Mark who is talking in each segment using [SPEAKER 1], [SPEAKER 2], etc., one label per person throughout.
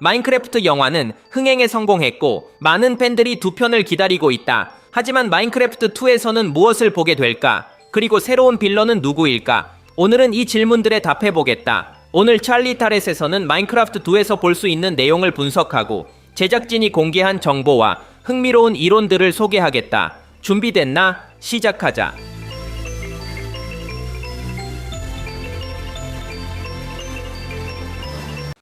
[SPEAKER 1] 마인크래프트 영화는 흥행에 성공했고 많은 팬들이 두 편을 기다리고 있다. 하지만 마인크래프트 2에서는 무엇을 보게 될까? 그리고 새로운 빌런은 누구일까? 오늘은 이 질문들에 답해보겠다. 오늘 찰리 타렛에서는 마인크래프트 2에서 볼 수 있는 내용을 분석하고 제작진이 공개한 정보와 흥미로운 이론들을 소개하겠다. 준비됐나? 시작하자.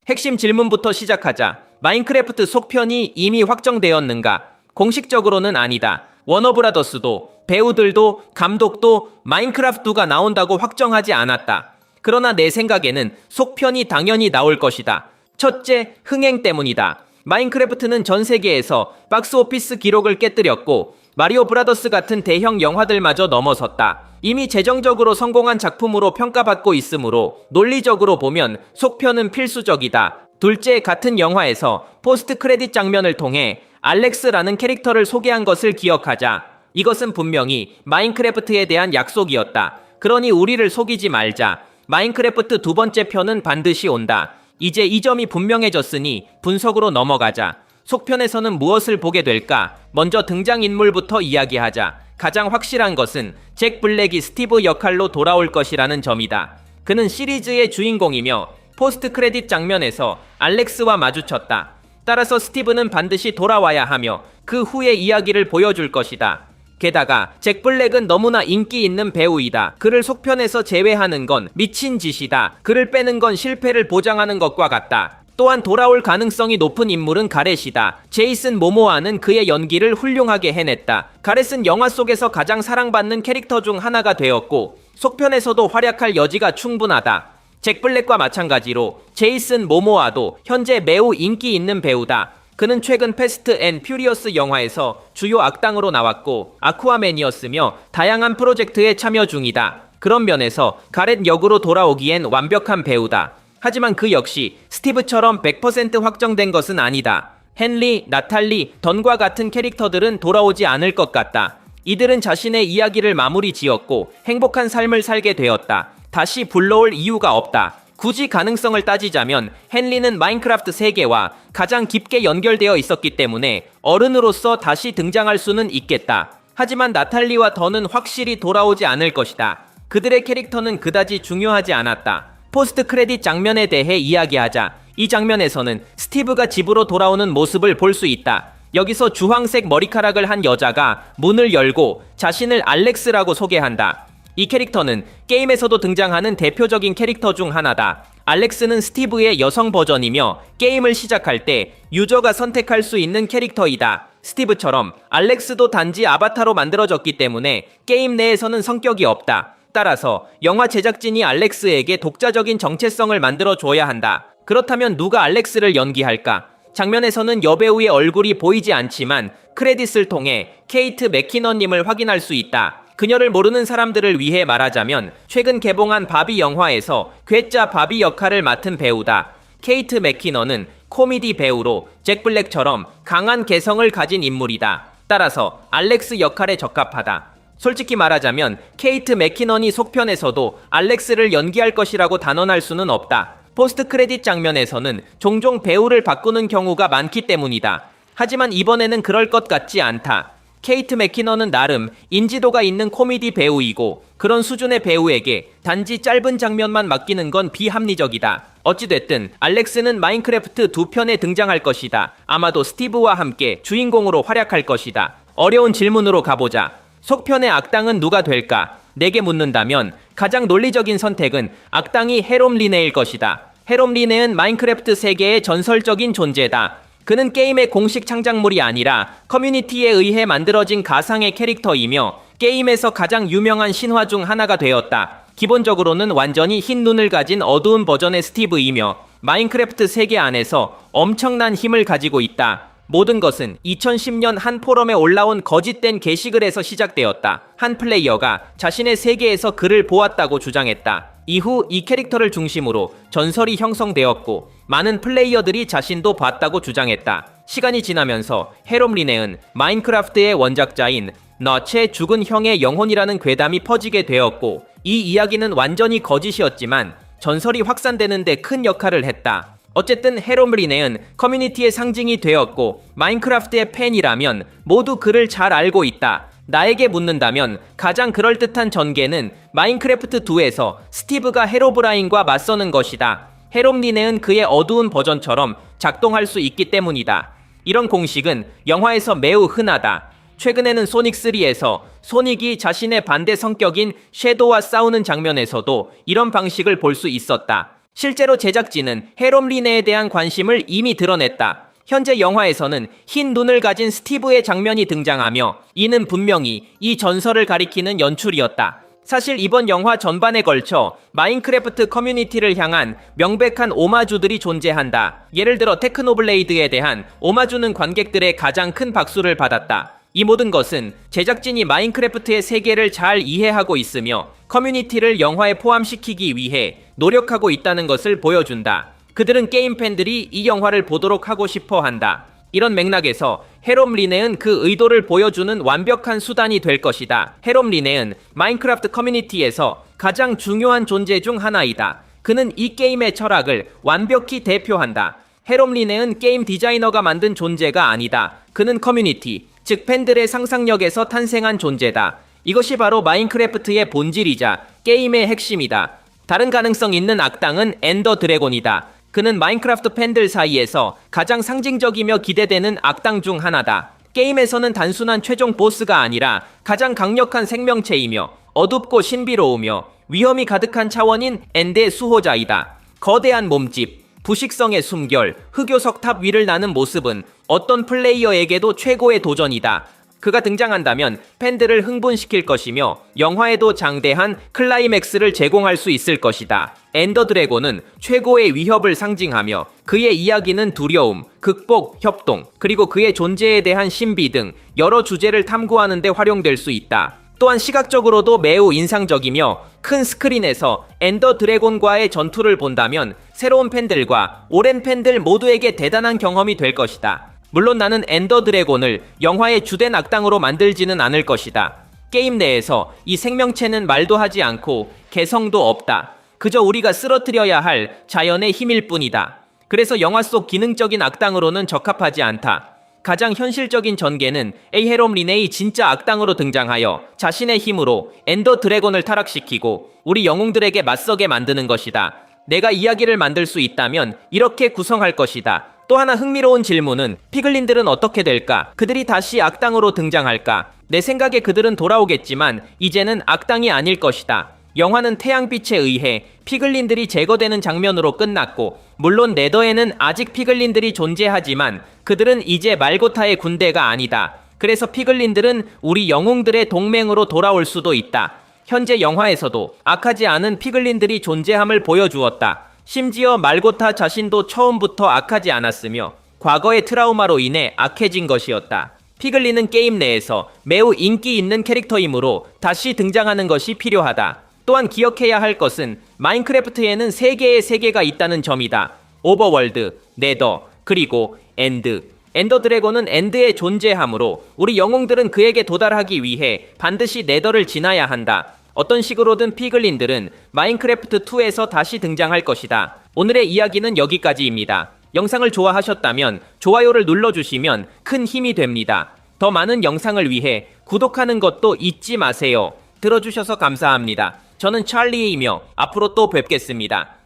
[SPEAKER 1] 핵심 질문부터 시작하자. 마인크래프트 속편이 이미 확정되었는가? 공식적으로는 아니다. 워너브라더스도 배우들도 감독도 마인크래프트2가 나온다고 확정하지 않았다. 그러나 내 생각에는 속편이 당연히 나올 것이다. 첫째, 흥행 때문이다. 마인크래프트는 전 세계에서 박스오피스 기록을 깨뜨렸고 마리오 브라더스 같은 대형 영화들마저 넘어섰다. 이미 재정적으로 성공한 작품으로 평가받고 있으므로 논리적으로 보면 속편은 필수적이다. 둘째, 같은 영화에서 포스트 크레딧 장면을 통해 알렉스라는 캐릭터를 소개한 것을 기억하자. 이것은 분명히 마인크래프트에 대한 약속이었다. 그러니 우리를 속이지 말자. 마인크래프트 두 번째 편은 반드시 온다. 이제 이 점이 분명해졌으니 분석으로 넘어가자. 속편에서는 무엇을 보게 될까? 먼저 등장인물부터 이야기하자. 가장 확실한 것은 잭 블랙이 스티브 역할로 돌아올 것이라는 점이다. 그는 시리즈의 주인공이며 포스트 크레딧 장면에서 알렉스와 마주쳤다. 따라서 스티브는 반드시 돌아와야 하며 그 후의 이야기를 보여줄 것이다. 게다가 잭 블랙은 너무나 인기 있는 배우이다. 그를 속편에서 제외하는 건 미친 짓이다. 그를 빼는 건 실패를 보장하는 것과 같다. 또한 돌아올 가능성이 높은 인물은 가렛이다. 제이슨 모모아는 그의 연기를 훌륭하게 해냈다. 가렛은 영화 속에서 가장 사랑받는 캐릭터 중 하나가 되었고 속편에서도 활약할 여지가 충분하다. 잭 블랙과 마찬가지로 제이슨 모모아도 현재 매우 인기 있는 배우다. 그는 최근 패스트 앤 퓨리어스 영화에서 주요 악당으로 나왔고 아쿠아맨이었으며 다양한 프로젝트에 참여 중이다. 그런 면에서 가렛 역으로 돌아오기엔 완벽한 배우다. 하지만 그 역시 스티브처럼 100% 확정된 것은 아니다. 헨리, 나탈리, 던과 같은 캐릭터들은 돌아오지 않을 것 같다. 이들은 자신의 이야기를 마무리 지었고 행복한 삶을 살게 되었다. 다시 불러올 이유가 없다. 굳이 가능성을 따지자면 헨리는 마인크래프트 세계와 가장 깊게 연결되어 있었기 때문에 어른으로서 다시 등장할 수는 있겠다. 하지만 나탈리와 던은 확실히 돌아오지 않을 것이다. 그들의 캐릭터는 그다지 중요하지 않았다. 포스트 크레딧 장면에 대해 이야기하자. 이 장면에서는 스티브가 집으로 돌아오는 모습을 볼 수 있다. 여기서 주황색 머리카락을 한 여자가 문을 열고 자신을 알렉스라고 소개한다. 이 캐릭터는 게임에서도 등장하는 대표적인 캐릭터 중 하나다. 알렉스는 스티브의 여성 버전이며 게임을 시작할 때 유저가 선택할 수 있는 캐릭터이다. 스티브처럼 알렉스도 단지 아바타로 만들어졌기 때문에 게임 내에서는 성격이 없다. 따라서 영화 제작진이 알렉스에게 독자적인 정체성을 만들어줘야 한다. 그렇다면 누가 알렉스를 연기할까? 장면에서는 여배우의 얼굴이 보이지 않지만 크레딧을 통해 케이트 맥키너님을 확인할 수 있다. 그녀를 모르는 사람들을 위해 말하자면 최근 개봉한 바비 영화에서 괴짜 바비 역할을 맡은 배우다. 케이트 맥키너는 코미디 배우로 잭 블랙처럼 강한 개성을 가진 인물이다. 따라서 알렉스 역할에 적합하다. 솔직히 말하자면 케이트 맥키넌이 속편에서도 알렉스를 연기할 것이라고 단언할 수는 없다. 포스트 크레딧 장면에서는 종종 배우를 바꾸는 경우가 많기 때문이다. 하지만 이번에는 그럴 것 같지 않다. 케이트 맥키넌은 나름 인지도가 있는 코미디 배우이고 그런 수준의 배우에게 단지 짧은 장면만 맡기는 건 비합리적이다. 어찌됐든 알렉스는 마인크래프트 2편에 등장할 것이다. 아마도 스티브와 함께 주인공으로 활약할 것이다. 어려운 질문으로 가보자. 속편의 악당은 누가 될까? 내게 묻는다면 가장 논리적인 선택은 악당이 헤롬 리네일 것이다. 헤롬 리네는 마인크래프트 세계의 전설적인 존재다. 그는 게임의 공식 창작물이 아니라 커뮤니티에 의해 만들어진 가상의 캐릭터이며 게임에서 가장 유명한 신화 중 하나가 되었다. 기본적으로는 완전히 흰 눈을 가진 어두운 버전의 스티브이며 마인크래프트 세계 안에서 엄청난 힘을 가지고 있다. 모든 것은 2010년 한 포럼에 올라온 거짓된 게시글에서 시작되었다. 한 플레이어가 자신의 세계에서 그를 보았다고 주장했다. 이후 이 캐릭터를 중심으로 전설이 형성되었고 많은 플레이어들이 자신도 봤다고 주장했다. 시간이 지나면서 헤롬 리네은 마인크래프트의 원작자인 너츠의 죽은 형의 영혼이라는 괴담이 퍼지게 되었고 이 이야기는 완전히 거짓이었지만 전설이 확산되는 데 큰 역할을 했다. 어쨌든 헤롬리네은 커뮤니티의 상징이 되었고 마인크래프트의 팬이라면 모두 그를 잘 알고 있다. 나에게 묻는다면 가장 그럴듯한 전개는 마인크래프트 2에서 스티브가 헤로브라인과 맞서는 것이다. 헤롬리네은 그의 어두운 버전처럼 작동할 수 있기 때문이다. 이런 공식은 영화에서 매우 흔하다. 최근에는 소닉3에서 소닉이 자신의 반대 성격인 섀도우와 싸우는 장면에서도 이런 방식을 볼 수 있었다. 실제로 제작진은 헤롬리네에 대한 관심을 이미 드러냈다. 현재 영화에서는 흰 눈을 가진 스티브의 장면이 등장하며 이는 분명히 이 전설을 가리키는 연출이었다. 사실 이번 영화 전반에 걸쳐 마인크래프트 커뮤니티를 향한 명백한 오마주들이 존재한다. 예를 들어 테크노블레이드에 대한 오마주는 관객들의 가장 큰 박수를 받았다. 이 모든 것은 제작진이 마인크래프트의 세계를 잘 이해하고 있으며 커뮤니티를 영화에 포함시키기 위해 노력하고 있다는 것을 보여준다. 그들은 게임 팬들이 이 영화를 보도록 하고 싶어 한다. 이런 맥락에서 헤롬리네은 그 의도를 보여주는 완벽한 수단이 될 것이다. 헤롬리네은 마인크래프트 커뮤니티에서 가장 중요한 존재 중 하나이다. 그는 이 게임의 철학을 완벽히 대표한다. 헤롬리네은 게임 디자이너가 만든 존재가 아니다. 그는 커뮤니티, 즉 팬들의 상상력에서 탄생한 존재다. 이것이 바로 마인크래프트의 본질이자 게임의 핵심이다. 다른 가능성 있는 악당은 엔더 드래곤이다. 그는 마인크래프트 팬들 사이에서 가장 상징적이며 기대되는 악당 중 하나다. 게임에서는 단순한 최종 보스가 아니라 가장 강력한 생명체이며 어둡고 신비로우며 위험이 가득한 차원인 엔드의 수호자이다. 거대한 몸집, 부식성의 숨결, 흑요석 탑 위를 나는 모습은 어떤 플레이어에게도 최고의 도전이다. 그가 등장한다면 팬들을 흥분시킬 것이며 영화에도 장대한 클라이맥스를 제공할 수 있을 것이다. 엔더 드래곤은 최고의 위협을 상징하며 그의 이야기는 두려움, 극복, 협동, 그리고 그의 존재에 대한 신비 등 여러 주제를 탐구하는 데 활용될 수 있다. 또한 시각적으로도 매우 인상적이며 큰 스크린에서 엔더 드래곤과의 전투를 본다면 새로운 팬들과 오랜 팬들 모두에게 대단한 경험이 될 것이다. 물론 나는 엔더 드래곤을 영화의 주된 악당으로 만들지는 않을 것이다. 게임 내에서 이 생명체는 말도 하지 않고 개성도 없다. 그저 우리가 쓰러뜨려야 할 자연의 힘일 뿐이다. 그래서 영화 속 기능적인 악당으로는 적합하지 않다. 가장 현실적인 전개는 헤롬리네이 진짜 악당으로 등장하여 자신의 힘으로 엔더 드래곤을 타락시키고 우리 영웅들에게 맞서게 만드는 것이다. 내가 이야기를 만들 수 있다면 이렇게 구성할 것이다. 또 하나 흥미로운 질문은 피글린들은 어떻게 될까? 그들이 다시 악당으로 등장할까? 내 생각에 그들은 돌아오겠지만 이제는 악당이 아닐 것이다. 영화는 태양빛에 의해 피글린들이 제거되는 장면으로 끝났고 물론 네더에는 아직 피글린들이 존재하지만 그들은 이제 말고타의 군대가 아니다. 그래서 피글린들은 우리 영웅들의 동맹으로 돌아올 수도 있다. 현재 영화에서도 악하지 않은 피글린들이 존재함을 보여주었다. 심지어 말고타 자신도 처음부터 악하지 않았으며 과거의 트라우마로 인해 악해진 것이었다. 피글린은 게임 내에서 매우 인기 있는 캐릭터이므로 다시 등장하는 것이 필요하다. 또한 기억해야 할 것은 마인크래프트에는 3개의 세계가 있다는 점이다. 오버월드, 네더, 그리고 엔드. 엔더 드래곤은 엔드에 존재하므로 우리 영웅들은 그에게 도달하기 위해 반드시 네더를 지나야 한다. 어떤 식으로든 피글린들은 마인크래프트2에서 다시 등장할 것이다. 오늘의 이야기는 여기까지입니다. 영상을 좋아하셨다면 좋아요를 눌러주시면 큰 힘이 됩니다. 더 많은 영상을 위해 구독하는 것도 잊지 마세요. 들어주셔서 감사합니다. 저는 찰리이며 앞으로 또 뵙겠습니다.